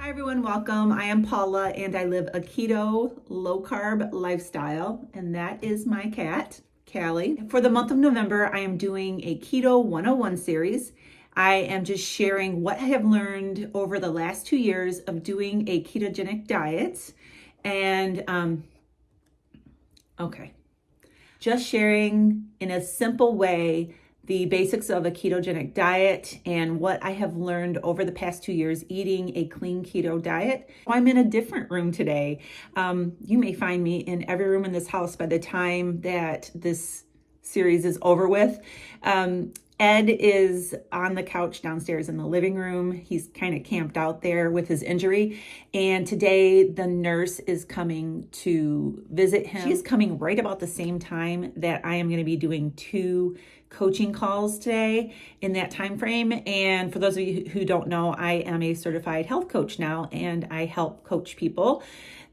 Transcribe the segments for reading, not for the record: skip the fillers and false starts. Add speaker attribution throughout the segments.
Speaker 1: Hi everyone, welcome. I am Paula and I live a keto, low carb lifestyle, and that is my cat, Callie. For the month of November, I am doing a Keto 101 series. I am just sharing what I have learned over the last 2 years of doing a ketogenic diet. And just sharing in a simple way the basics of a ketogenic diet and what I have learned over the past 2 years eating a clean keto diet. I'm in a different room today. You may find me in every room in this house by the time that this series is over with. Ed is on the couch downstairs in the living room. He's kind of camped out there with his injury. And today the nurse is coming to visit him. She's coming right about the same time that I am going to be doing 2 coaching calls today in that time frame. And for those of you who don't know, I am a certified health coach now, and I help coach people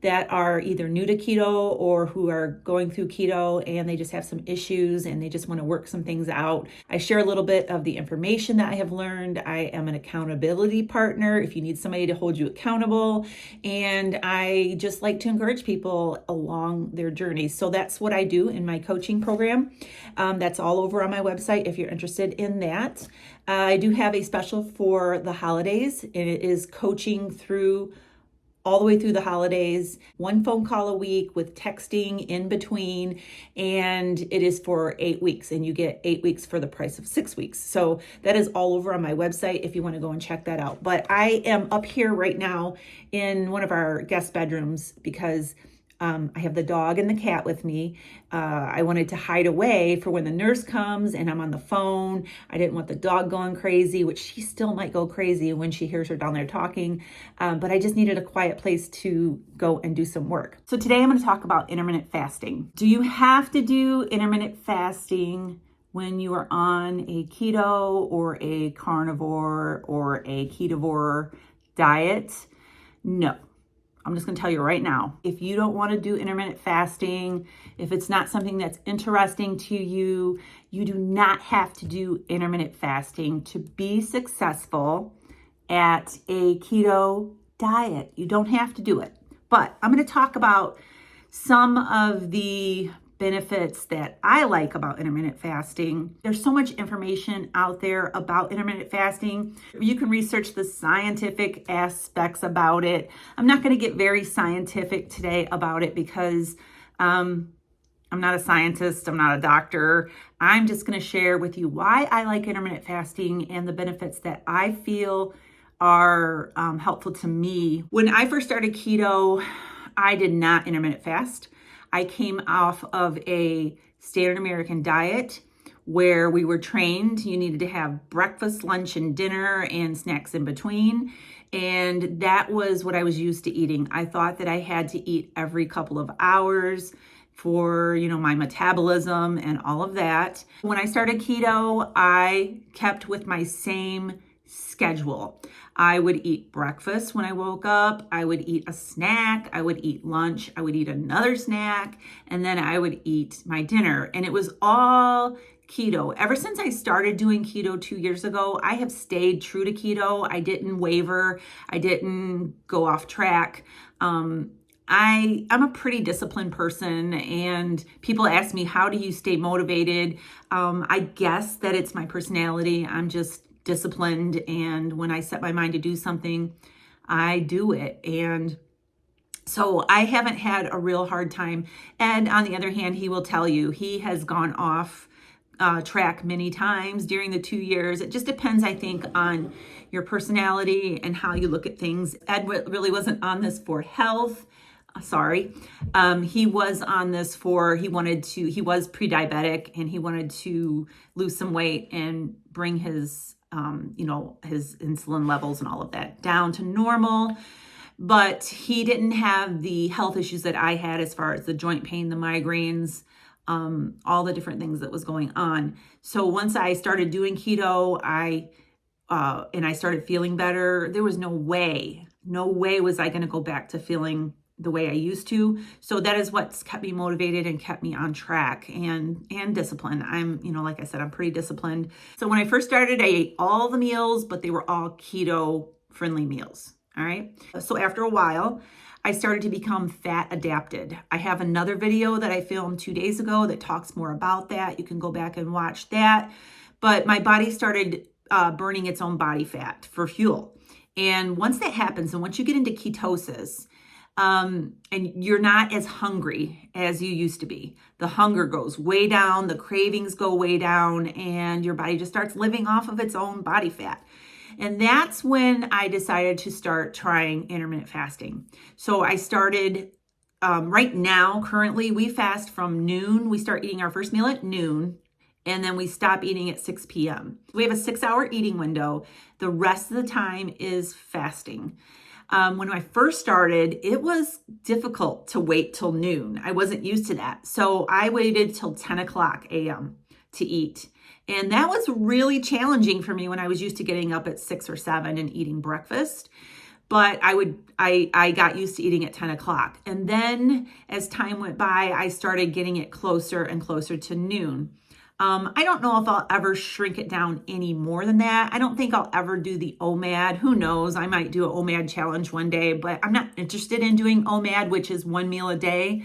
Speaker 1: that are either new to keto or who are going through keto and they just have some issues and they just want to work some things out. I share a little bit of the information that I have learned. I am an accountability partner if you need somebody to hold you accountable. And I just like to encourage people along their journey. So that's what I do in my coaching program. That's all over on my website if you're interested in that. I do have a special for the holidays, and it is coaching through all the way through the holidays, 1 phone call a week with texting in between, and it is for 8 weeks, and you get 8 weeks for the price of 6 weeks. So that is all over on my website if you want to go and check that out. But I am up here right now in one of our guest bedrooms because I have the dog and the cat with me. I wanted to hide away for when the nurse comes and I'm on the phone. I didn't want the dog going crazy, which she still might go crazy when she hears her down there talking. But I just needed a quiet place to go and do some work. So today I'm going to talk about intermittent fasting. Do you have to do intermittent fasting when you are on a keto or a carnivore or a ketovore diet? No. I'm just going to tell you right now, if you don't want to do intermittent fasting, if it's not something that's interesting to you, you do not have to do intermittent fasting to be successful at a keto diet. You don't have to do it. But I'm going to talk about some of the benefits that I like about intermittent fasting. There's so much information out there about intermittent fasting. You can research the scientific aspects about it. I'm not going to get very scientific today about it because I'm not a scientist. I'm not a doctor. I'm just going to share with you why I like intermittent fasting and the benefits that I feel are helpful to me. When I first started keto, I did not intermittent fast. I came off of a standard American diet where we were trained you needed to have breakfast, lunch, and dinner and snacks in between. And that was what I was used to eating. I thought that I had to eat every couple of hours for, my metabolism and all of that. When I started keto, I kept with my same schedule. I would eat breakfast when I woke up. I would eat a snack. I would eat lunch. I would eat another snack. And then I would eat my dinner. And it was all keto. Ever since I started doing keto 2 years ago, I have stayed true to keto. I didn't waver. I didn't go off track. I'm a pretty disciplined person, and people ask me, how do you stay motivated? I guess that it's my personality. I'm just disciplined, and when I set my mind to do something, I do it. And so I haven't had a real hard time. And on the other hand, he will tell you he has gone off track many times during the 2 years. It just depends, I think, on your personality and how you look at things. Ed really wasn't on this for health. He was on this he was pre-diabetic and he wanted to lose some weight and bring his his insulin levels and all of that down to normal. But he didn't have the health issues that I had as far as the joint pain, the migraines, all the different things that was going on. So once I started doing keto, and I started feeling better, there was no way was I going to go back to feeling the way I used to. So that is what's kept me motivated and kept me on track and disciplined. I'm, like I said, I'm pretty disciplined. So when I first started, I ate all the meals, but they were all keto friendly meals. All right. So after a while, I started to become fat adapted. I have another video that I filmed 2 days ago that talks more about that. You can go back and watch that. But my body started burning its own body fat for fuel. And once that happens, and once you get into ketosis, and you're not as hungry as you used to be, the hunger goes way down, the cravings go way down, and your body just starts living off of its own body fat. And that's when I decided to start trying intermittent fasting. So I started right now, currently, we fast from noon. We start eating our first meal at noon, and then we stop eating at 6 p.m. We have a 6-hour eating window. The rest of the time is fasting. When I first started, it was difficult to wait till noon. I wasn't used to that. So I waited till 10 o'clock a.m. to eat. And that was really challenging for me when I was used to getting up at 6 or 7 and eating breakfast. But I got used to eating at 10 o'clock. And then as time went by, I started getting it closer and closer to noon. I don't know if I'll ever shrink it down any more than that. I don't think I'll ever do the OMAD. Who knows? I might do an OMAD challenge one day, but I'm not interested in doing OMAD, which is 1 meal a day.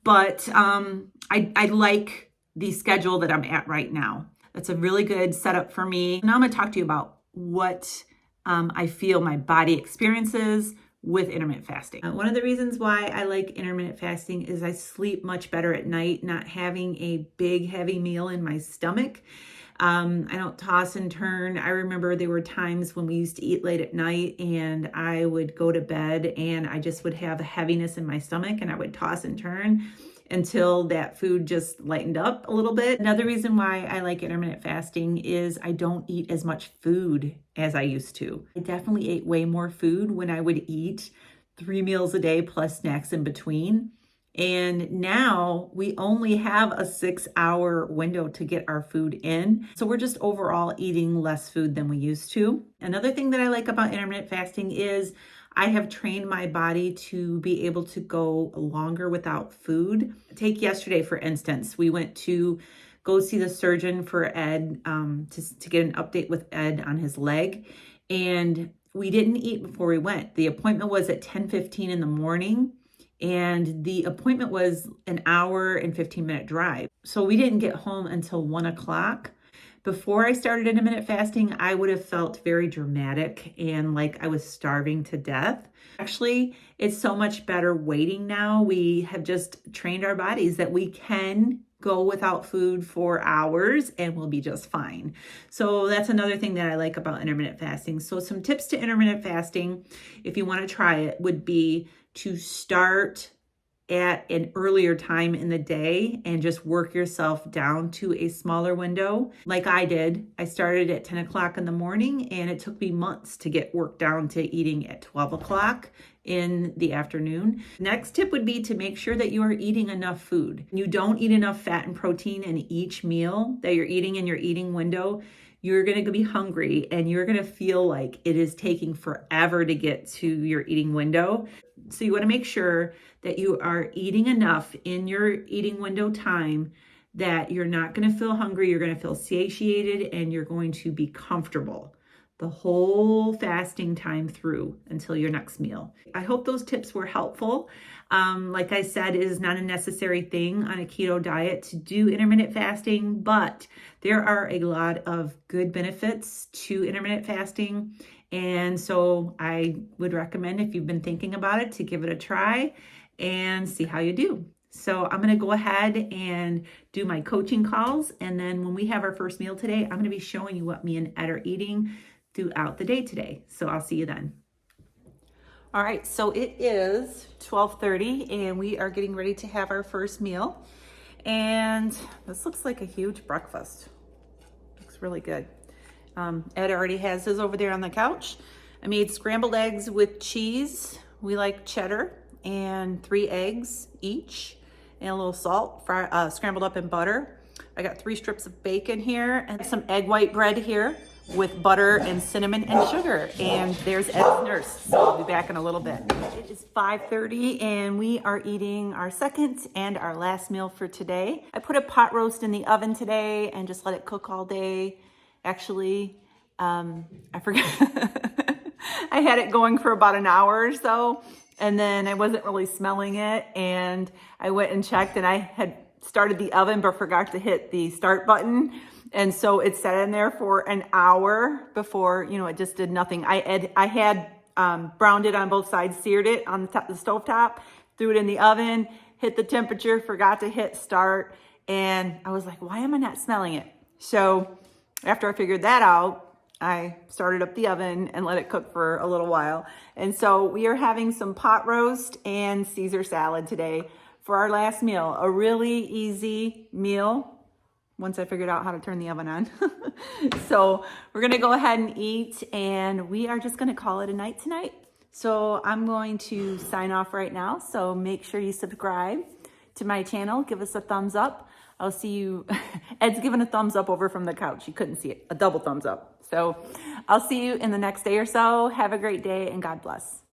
Speaker 1: But I like the schedule that I'm at right now. That's a really good setup for me. Now I'm going to talk to you about what I feel my body experiences with intermittent fasting. One of the reasons why I like intermittent fasting is I sleep much better at night, not having a big, heavy meal in my stomach. I don't toss and turn. I remember there were times when we used to eat late at night and I would go to bed and I just would have a heaviness in my stomach and I would toss and turn until that food just lightened up a little bit. Another reason why I like intermittent fasting is I don't eat as much food as I used to. I definitely ate way more food when I would eat 3 meals a day plus snacks in between. And now we only have a 6-hour window to get our food in. So we're just overall eating less food than we used to. Another thing that I like about intermittent fasting is I have trained my body to be able to go longer without food. Take yesterday, for instance, we went to go see the surgeon for Ed to get an update with Ed on his leg. And we didn't eat before we went. The appointment was at 10:15 in the morning. And the appointment was an hour and 15-minute drive. So we didn't get home until 1 o'clock. Before I started intermittent fasting, I would have felt very dramatic and like I was starving to death. Actually, it's so much better waiting now. We have just trained our bodies that we can go without food for hours and we'll be just fine. So that's another thing that I like about intermittent fasting. So some tips to intermittent fasting, if you want to try it, would be to start at an earlier time in the day and just work yourself down to a smaller window. Like I did, I started at 10 o'clock in the morning and it took me months to get work down to eating at 12 o'clock in the afternoon. Next tip would be to make sure that you are eating enough food. You don't eat enough fat and protein in each meal that you're eating in your eating window. You're going to be hungry and you're going to feel like it is taking forever to get to your eating window. So you want to make sure that you are eating enough in your eating window time that you're not going to feel hungry, you're going to feel satiated, and you're going to be comfortable the whole fasting time through until your next meal. I hope those tips were helpful. Like I said, it is not a necessary thing on a keto diet to do intermittent fasting, but there are a lot of good benefits to intermittent fasting. And so I would recommend, if you've been thinking about it, to give it a try and see how you do. So I'm going to go ahead and do my coaching calls. And then when we have our first meal today, I'm going to be showing you what me and Ed are eating throughout the day today. So I'll see you then. All right, so it is 12:30 and we are getting ready to have our first meal. And this looks like a huge breakfast. Looks really good. Ed already has his over there on the couch. I made scrambled eggs with cheese. We like cheddar, and 3 eggs each, and a little salt, scrambled up in butter. I got 3 strips of bacon here and some egg white bread here with butter and cinnamon and sugar. And there's Ed's nurse, so I'll be back in a little bit. It is 5:30 and we are eating our second and our last meal for today. I put a pot roast in the oven today and just let it cook all day. Actually, I forgot I had it going for about an hour or so, and then I wasn't really smelling it, and I went and checked, and I had started the oven but forgot to hit the start button, and so it sat in there for an hour before, it just did nothing. I had browned it on both sides, seared it on the stove top, threw it in the oven, hit the temperature, forgot to hit start, and I was like, why am I not smelling it? So after I figured that out, I started up the oven and let it cook for a little while. And so we are having some pot roast and Caesar salad today for our last meal. A really easy meal once I figured out how to turn the oven on. So we're gonna go ahead and eat, and we are just gonna call it a night tonight. So I'm going to sign off right now. So make sure you subscribe to my channel. Give us a thumbs up. I'll see you. Ed's giving a thumbs up over from the couch. You couldn't see it. A double thumbs up. So I'll see you in the next day or so. Have a great day and God bless.